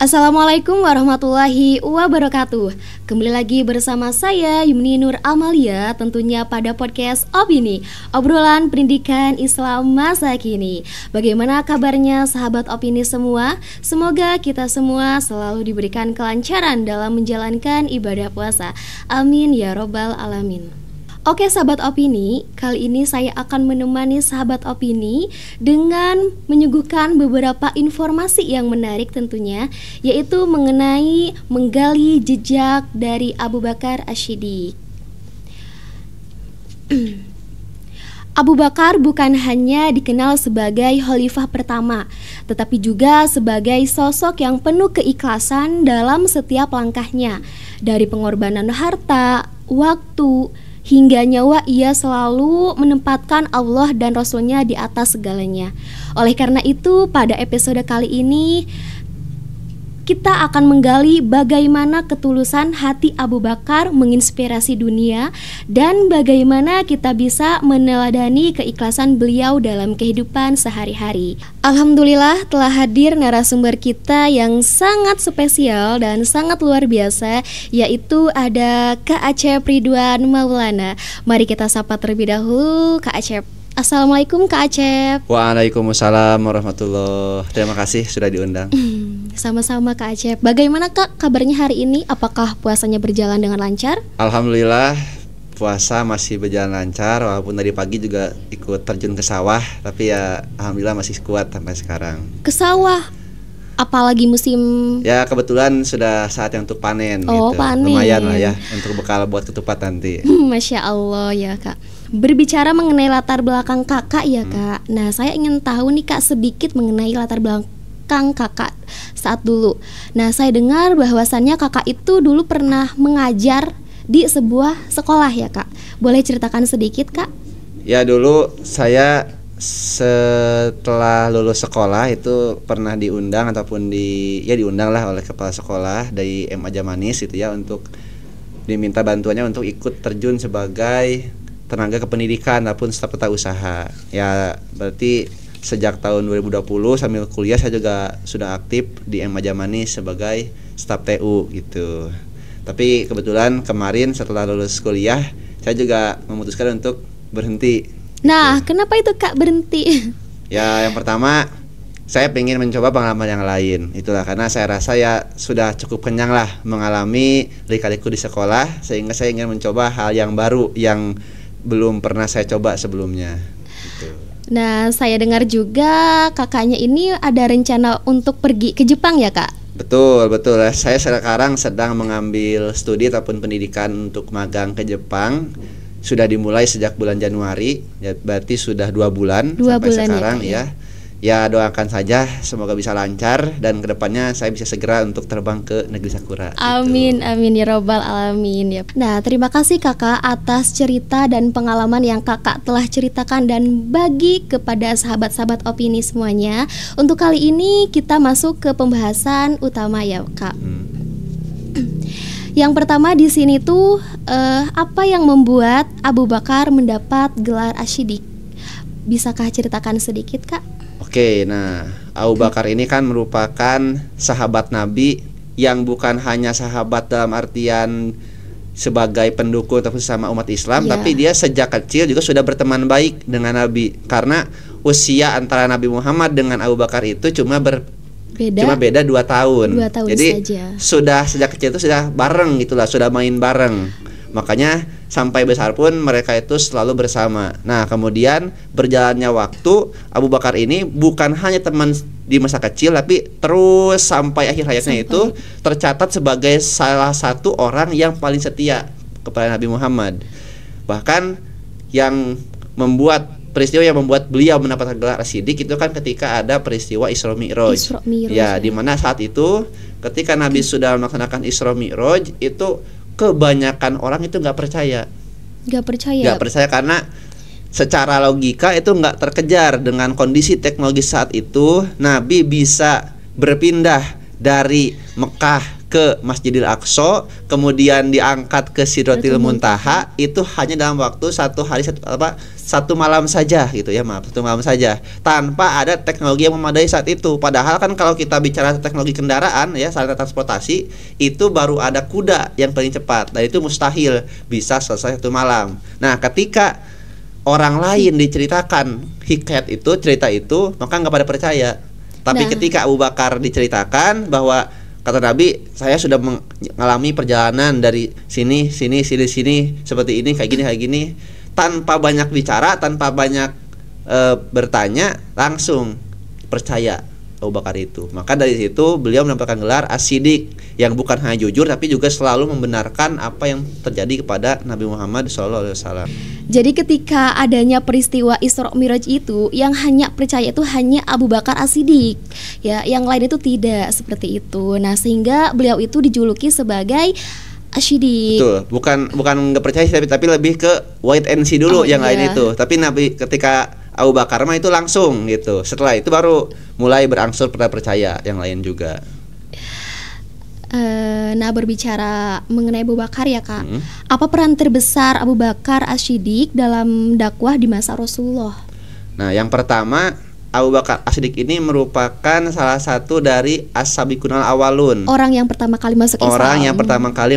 Assalamualaikum warahmatullahi wabarakatuh. Kembali lagi bersama saya Yumni Nur Amalia, tentunya pada podcast Opini, obrolan pendidikan Islam masa kini. Bagaimana kabarnya sahabat Opini semua? Semoga kita semua selalu diberikan kelancaran dalam menjalankan ibadah puasa. Amin ya robbal alamin. Oke sahabat Opini, kali ini saya akan menemani sahabat Opini dengan menyuguhkan beberapa informasi yang menarik tentunya, yaitu mengenai menggali jejak dari Abu Bakar Ash-Shiddiq. Abu Bakar bukan hanya dikenal sebagai khalifah pertama, tetapi juga sebagai sosok yang penuh keikhlasan dalam setiap langkahnya. Dari pengorbanan harta, waktu, hingga nyawa, ia selalu menempatkan Allah dan Rasul-Nya di atas segalanya. Oleh karena itu, pada episode kali ini kita akan menggali bagaimana ketulusan hati Abu Bakar menginspirasi dunia dan bagaimana kita bisa meneladani keikhlasan beliau dalam kehidupan sehari-hari. Alhamdulillah telah hadir narasumber kita yang sangat spesial dan sangat luar biasa, yaitu ada Kak Acep Ridwan Maulana. Mari kita sapa terlebih dahulu Kak Acep. Assalamualaikum Kak Acep. Waalaikumsalam warahmatullahi. Terima kasih sudah diundang. Sama-sama Kak Acep. Bagaimana Kak kabarnya hari ini? Apakah puasanya berjalan dengan lancar? Alhamdulillah puasa masih berjalan lancar, walaupun tadi pagi juga ikut terjun ke sawah, tapi ya alhamdulillah masih kuat sampai sekarang. Ke sawah? Apalagi musim? Ya kebetulan sudah saat yang untuk panen gitu. Panen. Lumayan lah ya untuk bekal buat ketupat nanti. Masya Allah ya Kak. Berbicara mengenai latar belakang kakak ya Kak. Nah saya ingin tahu nih Kak sedikit mengenai latar belakang kakak saat dulu. Nah saya dengar bahwasannya kakak itu dulu pernah mengajar di sebuah sekolah ya Kak. Boleh ceritakan sedikit Kak? Ya dulu saya setelah lulus sekolah itu pernah diundang ataupun diundang lah oleh kepala sekolah dari MA Jamanis gitu ya, untuk diminta bantuannya untuk ikut terjun sebagai tenaga kependidikan ataupun staf tata usaha. Ya berarti sejak tahun 2020 sambil kuliah saya juga sudah aktif di MA Jamanis sebagai staf TU gitu. Tapi kebetulan kemarin setelah lulus kuliah saya juga memutuskan untuk berhenti. Nah gitu. Kenapa itu Kak berhenti? Ya yang pertama saya ingin mencoba pengalaman yang lain. Itulah karena saya rasa ya sudah cukup kenyang lah mengalami lika-liku di sekolah, sehingga saya ingin mencoba hal yang baru yang belum pernah saya coba sebelumnya gitu. Nah saya dengar juga kakaknya ini ada rencana untuk pergi ke Jepang ya Kak? Betul. Saya sekarang sedang mengambil studi ataupun pendidikan untuk magang ke Jepang. Sudah dimulai sejak bulan Januari, ya berarti sudah 2 bulan sampai sekarang ya. Ya doakan saja semoga bisa lancar dan kedepannya saya bisa segera untuk terbang ke negeri Sakura. Amin, gitu. Amin ya robbal alamin ya. Nah terima kasih kakak atas cerita dan pengalaman yang kakak telah ceritakan dan bagi kepada sahabat-sahabat Opini semuanya. Untuk kali ini kita masuk ke pembahasan utama ya Kak. Yang pertama di sini tuh apa yang membuat Abu Bakar mendapat gelar Ash-Shiddiq? Bisakah ceritakan sedikit Kak? Oke, nah Abu Bakar ini kan merupakan sahabat Nabi yang bukan hanya sahabat dalam artian sebagai pendukung atau sesama umat Islam, tapi dia sejak kecil juga sudah berteman baik dengan Nabi. Karena usia antara Nabi Muhammad dengan Abu Bakar itu cuma beda 2 tahun. Jadi saja. Sudah sejak kecil itu sudah bareng gitulah, sudah main bareng. Makanya sampai besar pun mereka itu selalu bersama. Nah kemudian berjalannya waktu, Abu Bakar ini bukan hanya teman di masa kecil, tapi terus sampai akhir hayatnya itu tercatat sebagai salah satu orang yang paling setia kepada Nabi Muhammad. Bahkan yang peristiwa yang membuat beliau mendapatkan gelar Ash-Shiddiq itu kan ketika ada peristiwa Isra Mi'raj. Ya, di mana saat itu ketika Nabi sudah melaksanakan Isra Mi'raj itu kebanyakan orang itu nggak percaya karena secara logika itu nggak terkejar dengan kondisi teknologi saat itu. Nabi bisa berpindah dari Mekah ke Masjidil Aqsa, kemudian diangkat ke Sidratil Muntaha, itu hanya dalam waktu satu malam saja gitu ya, satu malam saja, tanpa ada teknologi yang memadai saat itu. Padahal kan kalau kita bicara teknologi kendaraan ya, sarana transportasi, itu baru ada kuda yang paling cepat, dan itu mustahil bisa selesai satu malam. Nah, ketika orang lain diceritakan hikayat itu, cerita itu, maka nggak pada percaya. Tapi ketika Abu Bakar diceritakan bahwa kata Nabi, saya sudah mengalami perjalanan dari sini seperti ini, kayak gini, tanpa banyak bicara, tanpa banyak bertanya, langsung percaya Abu Bakar itu. Maka dari situ beliau mendapatkan gelar As-Siddiq, yang bukan hanya jujur tapi juga selalu membenarkan apa yang terjadi kepada Nabi Muhammad SAW. Jadi ketika adanya peristiwa Isra Mi'raj itu, yang hanya percaya itu hanya Abu Bakar As-Siddiq, ya, yang lain itu tidak seperti itu. Nah, sehingga beliau itu dijuluki sebagai As-Siddiq. Betul, bukan nggak percaya tapi lebih ke wait and see dulu yang lain itu. Tapi Nabi ketika Abu Bakar mah itu langsung gitu. Setelah itu baru mulai berangsur pada percaya yang lain juga. Nah, berbicara mengenai Abu Bakar ya Kak, apa peran terbesar Abu Bakar As-Siddiq dalam dakwah di masa Rasulullah? Nah, yang pertama, Abu Bakar As-Siddiq ini merupakan salah satu dari as-sabiqunal awalun. Orang yang pertama kali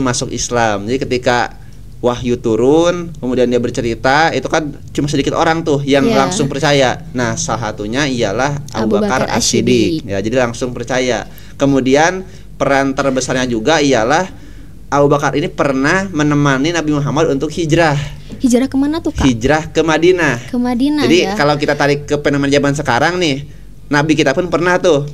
masuk Islam. Jadi ketika wahyu turun, kemudian dia bercerita, itu kan cuma sedikit orang tuh yang langsung percaya. Nah, salah satunya ialah Abu Bakar As-Siddiq. Ya, jadi langsung percaya. Kemudian peran terbesarnya juga ialah Abu Bakar ini pernah menemani Nabi Muhammad untuk hijrah. Hijrah kemana tuh Kak? Hijrah ke Madinah. Ke Madinah. Jadi kalau kita tarik ke fenomena zaman sekarang nih, Nabi kita pun pernah tuh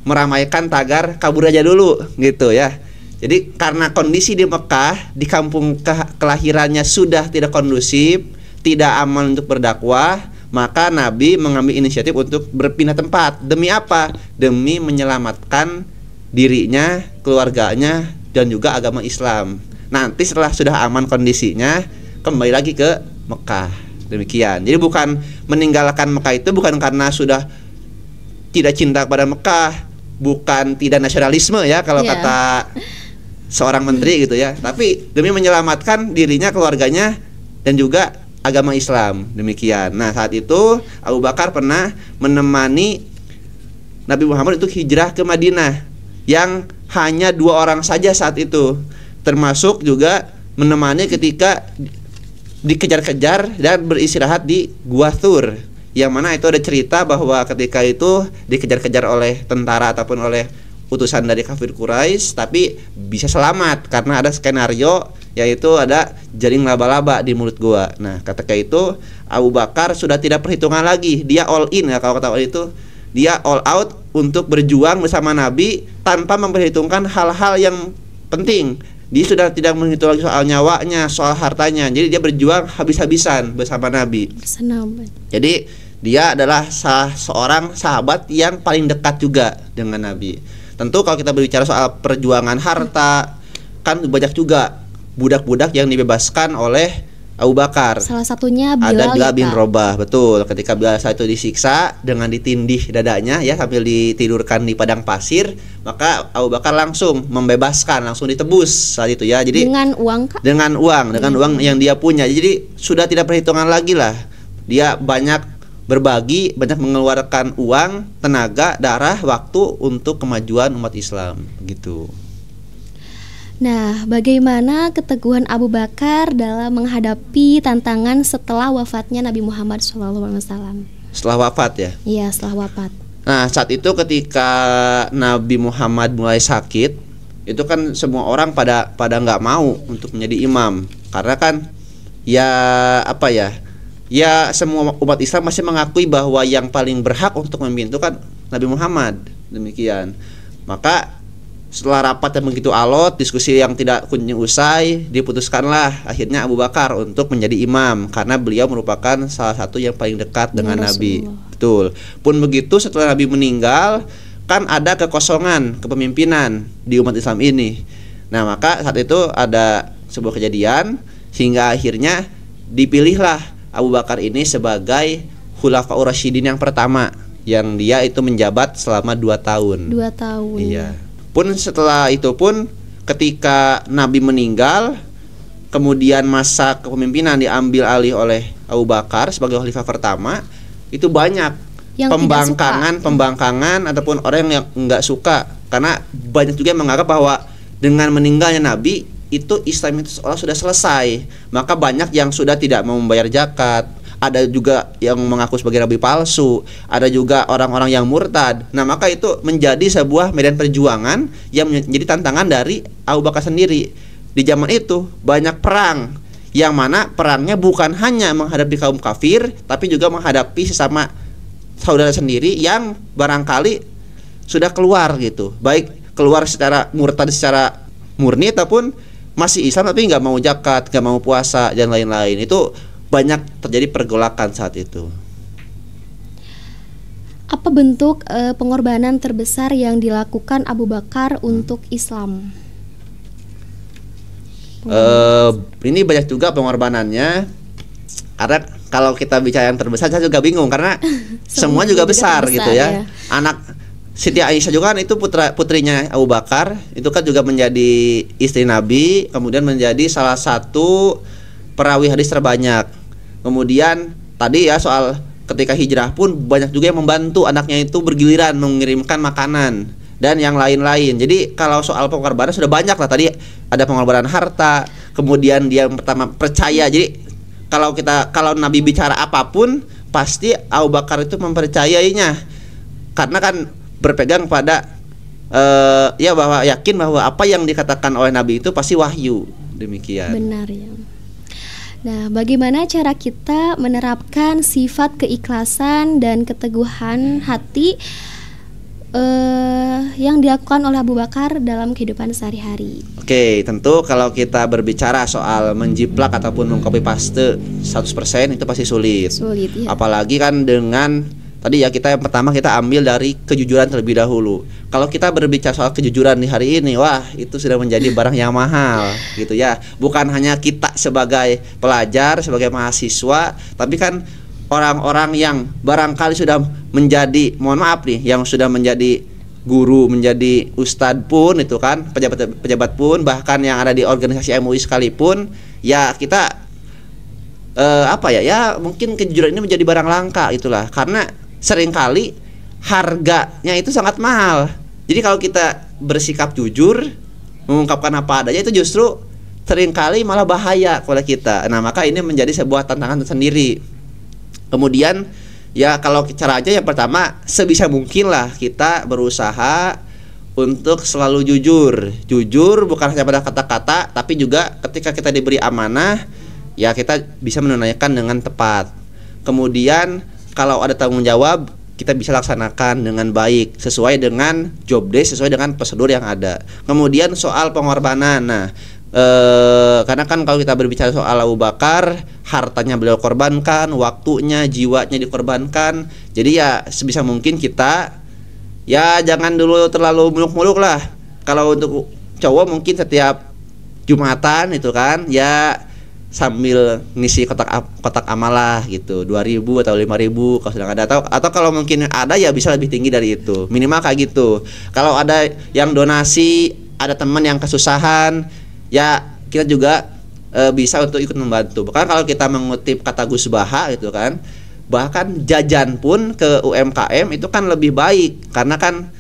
meramaikan tagar kabur aja dulu gitu ya. Jadi karena kondisi di Mekah, di kampung kelahirannya sudah tidak kondusif, tidak aman untuk berdakwah, maka Nabi mengambil inisiatif untuk berpindah tempat. Demi apa? Demi menyelamatkan dirinya, keluarganya, dan juga agama Islam. Nanti setelah sudah aman kondisinya, kembali lagi ke Mekah. Demikian. Jadi bukan meninggalkan Mekah itu bukan karena sudah tidak cinta kepada Mekah, bukan tidak nasionalisme ya kalau kata seorang menteri gitu ya, tapi demi menyelamatkan dirinya, keluarganya, dan juga agama Islam. Demikian. Nah, saat itu Abu Bakar pernah menemani Nabi Muhammad untuk hijrah ke Madinah, yang hanya 2 orang saja saat itu, termasuk juga menemani ketika dikejar-kejar dan beristirahat di Gua Thur, yang mana itu ada cerita bahwa ketika itu dikejar-kejar oleh tentara ataupun oleh utusan dari kafir Quraisy, tapi bisa selamat karena ada skenario, yaitu ada jaring laba-laba di mulut gua. Nah, ketika itu Abu Bakar sudah tidak perhitungan lagi, dia all in ya, kalau kata orang itu dia all out untuk berjuang bersama Nabi tanpa memperhitungkan hal-hal yang penting. Dia sudah tidak menghitung lagi soal nyawanya, soal hartanya. Jadi dia berjuang habis-habisan bersama Nabi. Jadi dia adalah seorang sahabat yang paling dekat juga dengan Nabi. Tentu kalau kita berbicara soal perjuangan harta, kan banyak juga budak-budak yang dibebaskan oleh Abu Bakar. Salah satunya Bilal, ada Bilal bin Rabah, betul. Ketika Bilal saat itu disiksa dengan ditindih dadanya ya, sambil ditidurkan di padang pasir, maka Abu Bakar langsung membebaskan, langsung ditebus saat itu ya. Jadi dengan uang Kak? Dengan uang yang dia punya. Jadi sudah tidak perhitungan lagi lah. Dia banyak berbagi, banyak mengeluarkan uang, tenaga, darah, waktu untuk kemajuan umat Islam gitu. Nah, bagaimana keteguhan Abu Bakar dalam menghadapi tantangan setelah wafatnya Nabi Muhammad SAW? Setelah wafat ya? Iya, setelah wafat. Nah, saat itu ketika Nabi Muhammad mulai sakit, itu kan semua orang pada nggak mau untuk menjadi imam, karena kan ya semua umat Islam masih mengakui bahwa yang paling berhak untuk memimpin itu kan Nabi Muhammad. Demikian. Maka setelah rapat yang begitu alot, diskusi yang tidak kunjung usai, diputuskanlah akhirnya Abu Bakar untuk menjadi imam, karena beliau merupakan salah satu yang paling dekat dengan Nabi. Betul. Pun begitu, setelah Nabi meninggal, kan ada kekosongan kepemimpinan di umat Islam ini. Nah, maka saat itu ada sebuah kejadian sehingga akhirnya dipilihlah Abu Bakar ini sebagai Khulafaur Rasyidin yang pertama, yang dia itu menjabat selama 2 tahun. 2 tahun. Iya. Pun setelah itu pun ketika Nabi meninggal, kemudian masa kepemimpinan diambil alih oleh Abu Bakar sebagai khalifah pertama, itu banyak yang pembangkangan ataupun orang yang nggak suka, karena banyak juga yang menganggap bahwa dengan meninggalnya Nabi itu Islam itu seolah sudah selesai, maka banyak yang sudah tidak mau membayar zakat. Ada juga yang mengaku sebagai nabi palsu, ada juga orang-orang yang murtad. Nah, maka itu menjadi sebuah medan perjuangan yang menjadi tantangan dari Abu Bakar sendiri. Di zaman itu banyak perang, yang mana perangnya bukan hanya menghadapi kaum kafir, tapi juga menghadapi sesama saudara sendiri yang barangkali sudah keluar gitu, baik keluar secara murtad secara murni ataupun masih Islam tapi nggak mau zakat, nggak mau puasa dan lain-lain. Itu banyak terjadi pergolakan saat itu. Apa bentuk pengorbanan terbesar yang dilakukan Abu Bakar untuk Islam? Ini banyak juga pengorbanannya, karena kalau kita bicara yang terbesar saya juga bingung karena semua juga besar gitu ya. Anak Siti Aisyah juga kan itu putrinya Abu Bakar, itu kan juga menjadi istri Nabi, kemudian menjadi salah satu perawi hadis terbanyak. Kemudian tadi ya soal ketika hijrah pun banyak juga yang membantu anaknya itu bergiliran mengirimkan makanan dan yang lain-lain. Jadi kalau soal pengorbanan sudah banyak lah, tadi ada pengorbanan harta, kemudian dia pertama percaya. Jadi kalau Nabi bicara apapun pasti Abu Bakar itu mempercayainya, karena kan berpegang pada ya bahwa yakin bahwa apa yang dikatakan oleh Nabi itu pasti wahyu. Demikian. Benar ya. Nah, bagaimana cara kita menerapkan sifat keikhlasan dan keteguhan hati yang dilakukan oleh Abu Bakar dalam kehidupan sehari-hari? Oke, tentu kalau kita berbicara soal menjiplak ataupun mengcopy paste 100% itu pasti sulit. Sulit ya. Apalagi kan dengan tadi ya yang pertama kita ambil dari kejujuran terlebih dahulu. Kalau kita berbicara soal kejujuran di hari ini, wah itu sudah menjadi barang yang mahal gitu ya. Bukan hanya kita sebagai pelajar, sebagai mahasiswa, tapi kan orang-orang yang barangkali sudah menjadi, mohon maaf nih, yang sudah menjadi guru, menjadi ustadz pun itu kan, pejabat pun, bahkan yang ada di organisasi MUI sekalipun, ya kita ya mungkin kejujuran ini menjadi barang langka itulah, karena seringkali harganya itu sangat mahal. Jadi kalau kita bersikap jujur, mengungkapkan apa adanya, itu justru seringkali malah bahaya kepada kita. Nah, maka ini menjadi sebuah tantangan tersendiri. Kemudian ya kalau caranya yang pertama, sebisa mungkin lah kita berusaha untuk selalu jujur. Jujur bukan hanya pada kata-kata, tapi juga ketika kita diberi amanah, ya kita bisa menunaikan dengan tepat. Kemudian kalau ada tanggung jawab, kita bisa laksanakan dengan baik sesuai dengan job desk, sesuai dengan prosedur yang ada. Kemudian soal pengorbanan. Nah, karena kan kalau kita berbicara soal Abu Bakar, hartanya beliau korbankan, waktunya, jiwanya dikorbankan. Jadi ya sebisa mungkin kita ya jangan dulu terlalu muluk-muluk lah. Kalau untuk cowok mungkin setiap Jumatan itu kan ya sambil ngisi kotak amal lah gitu, 2.000 atau 5.000 kalau sedang ada, atau kalau mungkin ada ya bisa lebih tinggi dari itu, minimal kayak gitu. Kalau ada yang donasi, ada teman yang kesusahan, ya kita juga bisa untuk ikut membantu. Bahkan kalau kita mengutip kata Gus Baha gitu kan, bahkan jajan pun ke UMKM itu kan lebih baik, karena kan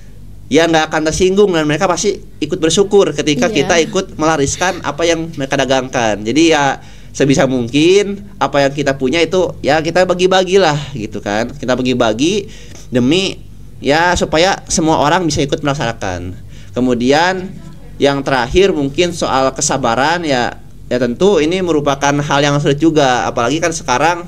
ya nggak akan tersinggung dan mereka pasti ikut bersyukur ketika kita ikut melariskan apa yang mereka dagangkan. Jadi ya sebisa mungkin apa yang kita punya itu ya kita bagi-bagilah gitu kan. Kita bagi-bagi demi ya supaya semua orang bisa ikut melaksanakan. Kemudian yang terakhir mungkin soal kesabaran, ya tentu ini merupakan hal yang sulit juga, apalagi kan sekarang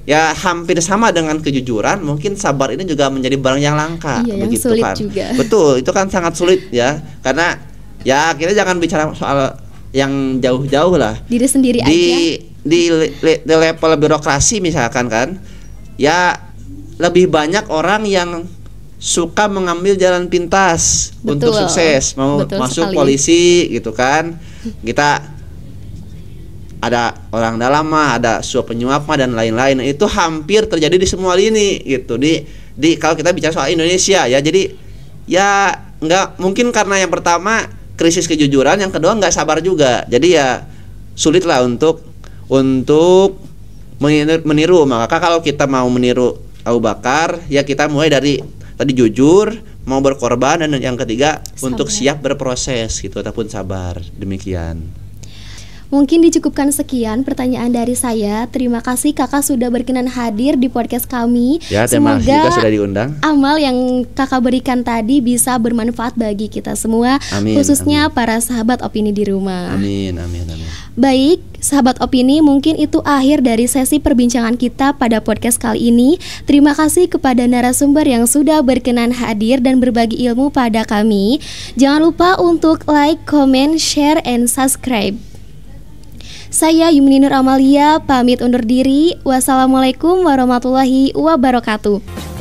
ya hampir sama dengan kejujuran, mungkin sabar ini juga menjadi barang yang langka. Iya, begitu yang sulit kan juga. Betul, itu kan sangat sulit ya, karena ya kita jangan bicara soal yang jauh-jauh lah, diri sendiri aja di level birokrasi misalkan kan, ya lebih banyak orang yang suka mengambil jalan pintas. Betul. Untuk sukses, mau masuk sekali. Polisi gitu kan, kita ada orang dalam mah, ada suap penyuap mah dan lain-lain. Itu hampir terjadi di semua lini gitu. Di kalau kita bicara soal Indonesia ya, jadi ya nggak mungkin, karena yang pertama krisis kejujuran, yang kedua nggak sabar juga. Jadi ya sulit lah untuk meniru. Maka kalau kita mau meniru Abu Bakar, ya kita mulai dari tadi jujur, mau berkorban, dan yang ketiga sabar. Untuk siap berproses gitu ataupun sabar. Demikian. Mungkin dicukupkan sekian pertanyaan dari saya. Terima kasih Kakak sudah berkenan hadir di podcast kami. Ya, terima kasih juga sudah diundang. Amal yang Kakak berikan tadi bisa bermanfaat bagi kita semua, amin, khususnya amin. Para sahabat opini di rumah. Amin, amin, amin. Baik, sahabat opini, mungkin itu akhir dari sesi perbincangan kita pada podcast kali ini. Terima kasih kepada narasumber yang sudah berkenan hadir dan berbagi ilmu pada kami. Jangan lupa untuk like, comment, share, and subscribe. Saya Yumni Nur Amalia pamit undur diri. Wassalamualaikum warahmatullahi wabarakatuh.